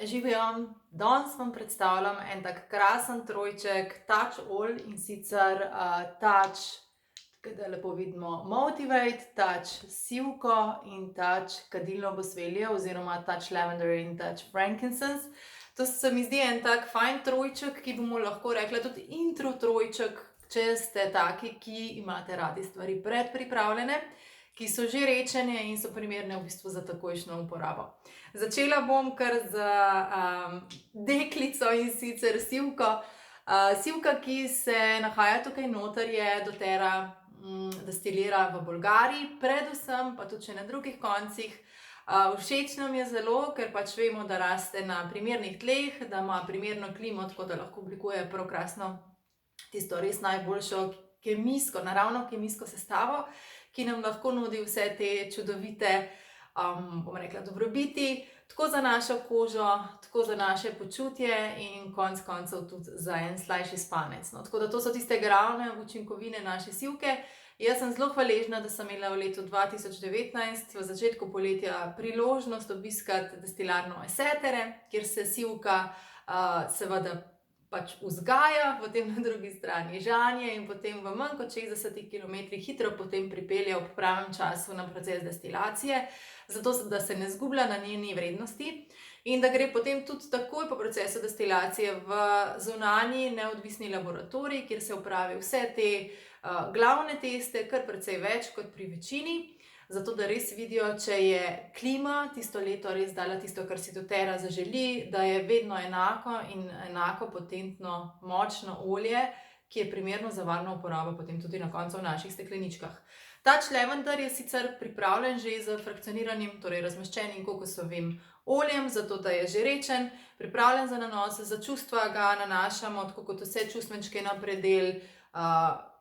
Živijo, danes vam predstavljam en tak krasen trojček Touch All in sicer Touch, da lepo vidimo, Motivate, Touch Sivko in Touch Kadilno bosvelijo oziroma Touch Lavender in Touch Frankincense. To se mi zdi en tak fajn trojček, ki bomo lahko rekli tudi intro trojček, če ste taki, ki imate radi stvari predpripravljene, ki so že rečene in so primerne v bistvu za takojšnjo uporabo. Začela bom kar z deklico in sicer Sivko. Sivka, ki se nahaja tukaj noter, je doTERRA destilira v Bolgariji, predvsem pa tudi še na drugih koncih. Všeč nam je zelo, ker pač vemo, da raste na primernih tleh, da ima primerno klimo, tako da lahko oblikuje prav krasno tisto res najboljšo kemijsko, naravno kemijsko sestavo, ki nam lahko nudi vse te čudovite, bom rekla, dobrobiti, tako za našo kožo, tako za naše počutje in konec koncev tudi za en slajši spanec. No, tako da to so tiste glavne učinkovine naše sivke. Jaz sem zelo hvaležna, da sem imela v letu 2019 v začetku poletja priložnost obiskati destilarno Essatere, kjer se sivka seveda pač vzgaja, potem na drugi strani žanje in potem v manj kot 60 km hitro potem pripelje ob pravem času na proces destilacije, zato da se ne zgublja na njeni vrednosti in da gre potem tudi takoj po procesu destilacije v zunanji neodvisni laboratorij, kjer se opravi vse te glavne teste, kar precej več kot pri večini, zato da res vidijo, če je klima tisto leto res dala tisto, kar si doTERRA zaželi, da je vedno enako in enako potentno, močno olje, ki je primerno za varno uporabo potem tudi na koncu v naših stekleničkah. Touch Lavender je sicer pripravljen že z frakcioniranim, torej razmaščenim kokosovim oljem, zato da je že rečen, pripravljen za nanos, za čustva ga nanašamo, tako kot vse čustvenčke, na predel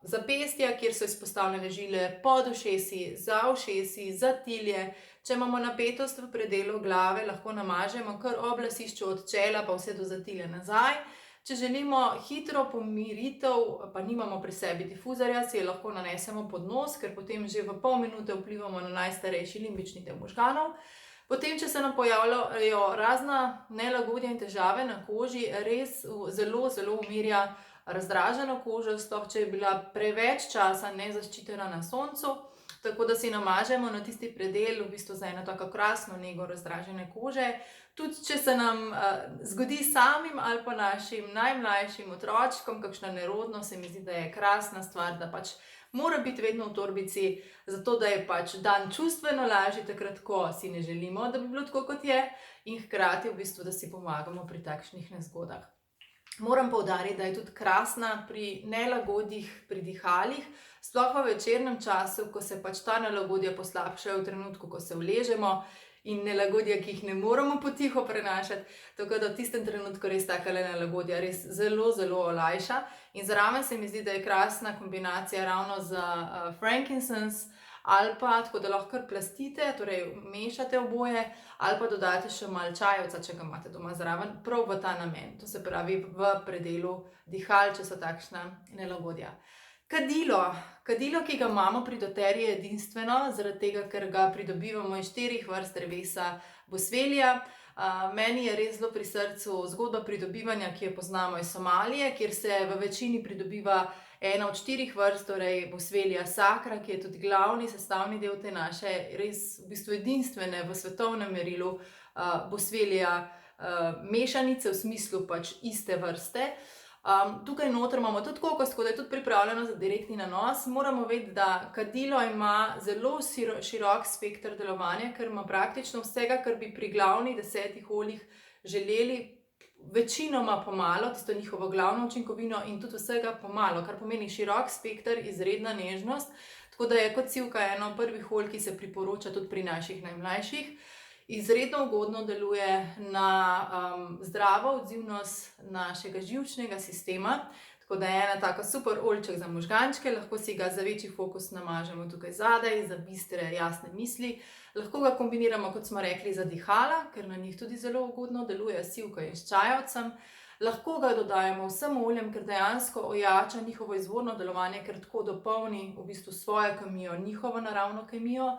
zapestja, kjer so izpostavljene žile pod ušesi, za ušesi, za tilje. Če imamo napetost v predelu glave, lahko namažemo kar ob lasišču od čela pa vse do zatilja nazaj. Če želimo hitro pomiritev, pa nimamo pri sebi difuzorja, si je lahko nanesemo pod nos, ker potem že v pol minute vplivamo na najstarejši limbični del možganov. Potem, če se nam pojavljajo razna nelagodja in težave na koži, res zelo, zelo umirja razdraženo kožo, sploh če je bila preveč časa nezaščitena na soncu, tako da si namažemo na tisti predel v bistvu za eno tako krasno nego razdražene kože. Tudi če se nam zgodi samim ali pa našim najmlajšim otročkom kakšna nerodnost, se mi zdi, da je krasna stvar, da pač mora biti vedno v torbici, zato da je pač dan čustveno lažji takrat, ko si ne želimo, da bi bilo tako, kot je, in hkrati v bistvu, da si pomagamo pri takšnih nezgodah. Moram poudariti, da je tudi krasna pri nelagodjih, pri dihalih, sploh v večernem času, ko se pač ta nelagodja poslabšajo v trenutku, ko se uležemo, in nelagodja, ki jih ne moremo potiho prenašati, tako da v tistem trenutku res takale nelagodja res zelo, zelo olajša. In zraven se mi zdi, da je krasna kombinacija ravno z frankincense ali pa tako, da lahko kar plastite, torej mešate oboje, ali pa dodate še malo čajevca, če ga imate doma zraven, prav v ta namen, to se pravi v predelu dihal, če so takšna nelagodja. Kadilo, ki ga imamo pri doTERRI, je edinstveno, zaradi tega, ker ga pridobivamo iz 4 vrst drevesa bosvelija. Meni je res zelo pri srcu zgodba pridobivanja, ki jo poznamo iz Somalije, kjer se v večini pridobiva ena od 4 vrst, torej bosvelija sacra, ki je tudi glavni sestavni del te naše res v bistvu edinstvene v svetovnem merilu bosvelija mešanice, v smislu pač iste vrste. Tukaj noter imamo tudi kokos, tako da je tudi pripravljeno za direktni nanos. Moramo vedeti, da kadilo ima zelo širok spekter delovanja, ker ima praktično vsega, kar bi pri glavnih 10 oljih želeli, večinoma pomalo, tisto njihovo glavno učinkovino, in tudi vsega pomalo, kar pomeni širok spekter, izredna nežnost, tako da je kot sivka eno prvih olj, ki se priporoča tudi pri naših najmlajših. Izredno ugodno deluje na zdravo odzivnost našega živčnega sistema, tako da je ena taka super oljček za možgančke, lahko si ga za večji fokus namažemo tukaj zadaj, za bistre, jasne misli. Lahko ga kombiniramo, kot smo rekli, za dihala, ker na njih tudi zelo ugodno deluje sivka in s čajevcem. Lahko ga dodajamo vsem oljem, ker dejansko ojača njihovo izvorno delovanje, ker tako dopolni v bistvu svojo kemijo, njihovo naravno kemijo.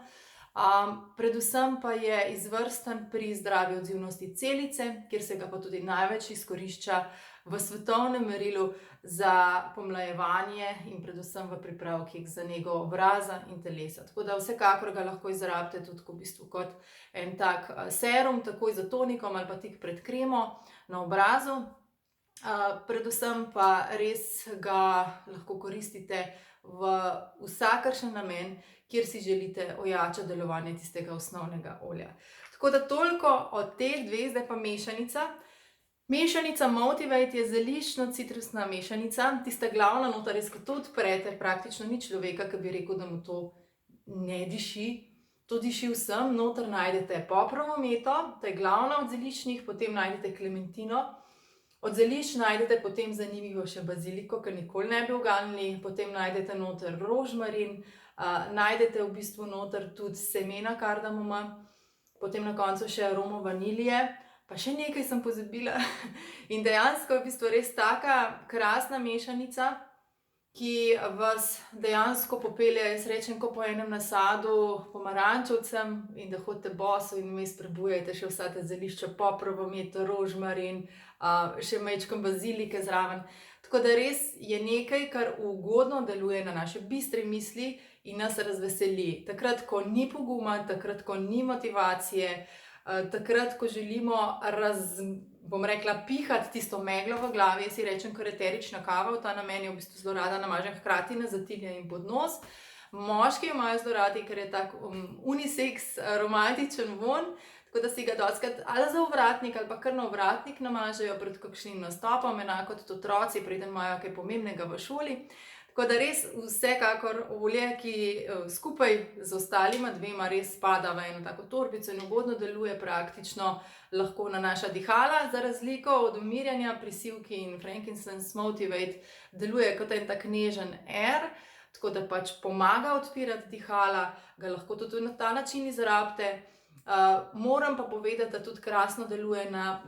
Predvsem pa je izvrsten pri zdravi odzivnosti celice, kjer se ga pa tudi največ izkorišča v svetovnem merilu za pomlajevanje in predvsem v pripravkih za nego obraza in telesa. Tako da vsekakor ga lahko izrabite tudi v bistvu kot en tak serum, takoj za tonikom ali pa tik pred kremo na obrazu. Predvsem pa res ga lahko koristite v vsakršen namen, kjer si želite ojačati delovanje tistega osnovnega olja. Tako da toliko o teh dveh, zdaj pa mešanica. Mešanica Motivate je zeliščno-citrusna mešanica, tista glavna nota, res ko to odprete, praktično ni človeka, ki bi rekel, da mu to ne diši. To diši vsem, noter najdete poprovo meto, to je glavna od zeliščnih, potem najdete klementino, od zelišč najdete potem zanimivo še baziliko, ker nikoli ne bi uganili, potem najdete noter rožmarin, najdete v bistvu noter tudi semena kardamoma, potem na koncu še aromo vanilije, pa še nekaj sem pozabila. In dejansko je v bistvu res taka krasna mešanica, ki vas dejansko popelje, jaz rečem, ko po enem nasadu pomarančevcem in da hodite boso in vmes prebujajte še vsa ta zelišča, poprovo meto, rožmarin, še majčkeno bazilike zraven. Tako da res je nekaj, kar ugodno deluje na naše bistre misli in nas razveseli. Takrat, ko ni poguma, takrat, ko ni motivacije, takrat, ko želimo bom rekla, pihati tisto meglo v glavi, jaz si rečem kar eterična kava, v ta namen jo v bistvu zelo rada namažem hkrati na zatilje in pod nos. Moški jo imajo zelo radi, ker je tak unisex, romantičen vonj, tako da si ga dostikrat ali za ovratnik ali pa kar na ovratnik namažejo pred kakšnim nastopom, enako tudi otroci, preden imajo kaj pomembnega v šoli. Tako da res vsekakor olje, ki skupaj z ostalima dvema res spada v eno tako torbico in ugodno deluje, praktično lahko nanaša dihala, za razliko od umirjanja pri sivki in Frankincense Motivate deluje kot en tak nežen air, tako da pač pomaga odpirati dihala, ga lahko tudi na ta način izrabite. Moram pa povedati, da tudi krasno deluje na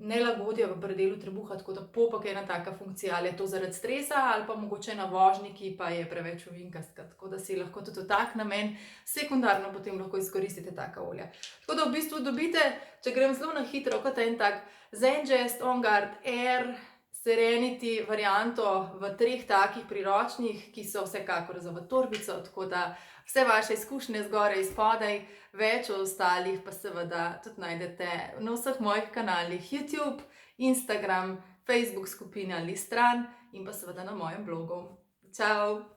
nelagodje v predelu trebuha, tako da popek je ena taka funkcija, ali je to zaradi stresa ali pa mogoče na vožnji, ki pa je preveč ovinkastka, tako da si lahko tudi v tak namen sekundarno potem lahko izkoristite taka olja. Tako da v bistvu dobite, če grem zelo na hitro, kot en tak Zengest, On Guard, Air, Serenity varianto v 3 takih priročnih, ki so vsekakor za v torbico, tako da vse vaše izkušnje zgoraj spodaj, več o ostalih pa seveda tudi najdete na vseh mojih kanalih YouTube, Instagram, Facebook skupina ali stran in pa seveda na mojem blogu. Čau!